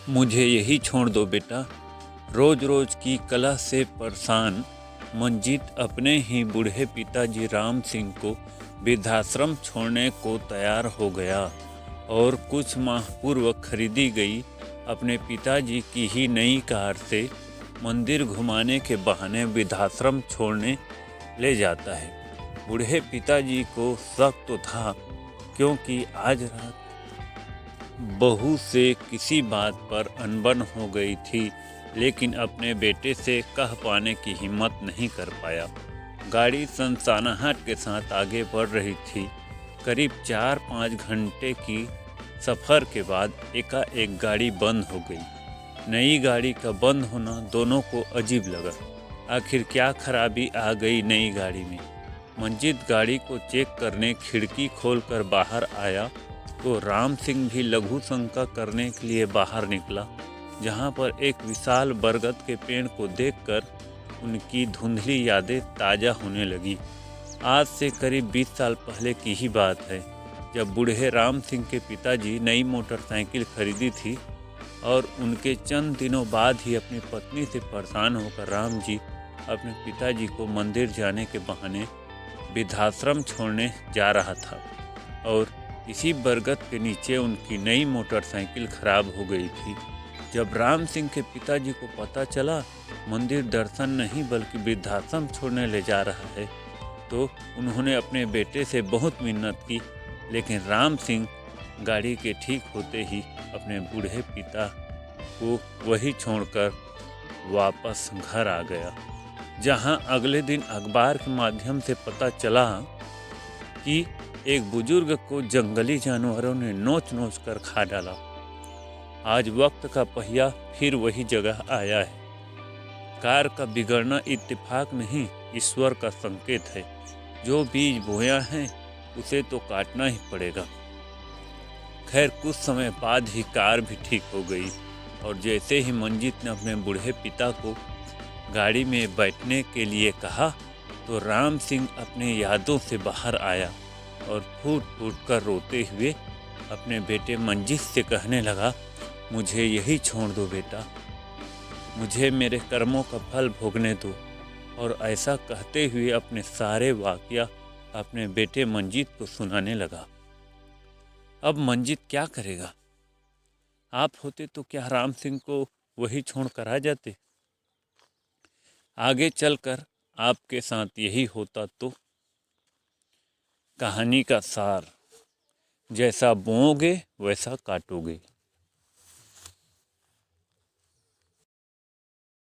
मुझे यही छोड़ दो बेटा। रोज रोज की कलह से परेशान मंजीत अपने ही बूढ़े पिताजी राम सिंह को वृद्धाश्रम छोड़ने को तैयार हो गया और कुछ माह पूर्व खरीदी गई अपने पिताजी की ही नई कार से मंदिर घुमाने के बहाने वृद्धाश्रम छोड़ने ले जाता है। बूढ़े पिताजी को शक तो था, क्योंकि आज रात बहू से किसी बात पर अनबन हो गई थी, लेकिन अपने बेटे से कह पाने की हिम्मत नहीं कर पाया। गाड़ी सनसनाहट के साथ आगे बढ़ रही थी। करीब 4-5 घंटे की सफ़र के बाद एकाएक गाड़ी बंद हो गई। नई गाड़ी का बंद होना दोनों को अजीब लगा। आखिर क्या खराबी आ गई नई गाड़ी में? मंजीत गाड़ी को चेक करने खिड़की खोलकर बाहर आया तो राम सिंह भी लघु शंका करने के लिए बाहर निकला, जहां पर एक विशाल बरगद के पेड़ को देखकर उनकी धुंधली यादें ताज़ा होने लगी। आज से करीब 20 साल पहले की ही बात है, जब बूढ़े राम सिंह के पिताजी नई मोटरसाइकिल खरीदी थी और उनके चंद दिनों बाद ही अपनी पत्नी से परेशान होकर राम जी अपने पिताजी को मंदिर जाने के बहाने वृद्धाश्रम छोड़ने जा रहा था और इसी बरगद के नीचे उनकी नई मोटरसाइकिल खराब हो गई थी। जब राम सिंह के पिताजी को पता चला मंदिर दर्शन नहीं बल्कि वृद्धाश्रम छोड़ने ले जा रहा है, तो उन्होंने अपने बेटे से बहुत मिन्नत की, लेकिन राम सिंह गाड़ी के ठीक होते ही अपने बूढ़े पिता को वही छोड़कर वापस घर आ गया। जहां अगले दिन अखबार के माध्यम से पता चला कि एक बुजुर्ग को जंगली जानवरों ने नोच नोच कर खा डाला। आज वक्त का पहिया फिर वही जगह आया है। कार का बिगड़ना इत्तेफाक नहीं, ईश्वर का संकेत है। जो बीज बोया है उसे तो काटना ही पड़ेगा। खैर, कुछ समय बाद ही कार भी ठीक हो गई और जैसे ही मंजीत ने अपने बूढ़े पिता को गाड़ी में बैठने के लिए कहा तो राम सिंह अपने यादों से बाहर आया और फूट फूट कर रोते हुए अपने बेटे मंजीत से कहने लगा, मुझे यही छोड़ दो बेटा, मुझे मेरे कर्मों का फल भोगने दो। और ऐसा कहते हुए अपने सारे वाकया अपने बेटे मंजीत को सुनाने लगा। अब मंजीत क्या करेगा? आप होते तो क्या राम सिंह को वही छोड़ कर आ जाते? आगे चलकर आपके साथ यही होता तो? कहानी का सार, जैसा बोओगे वैसा काटोगे।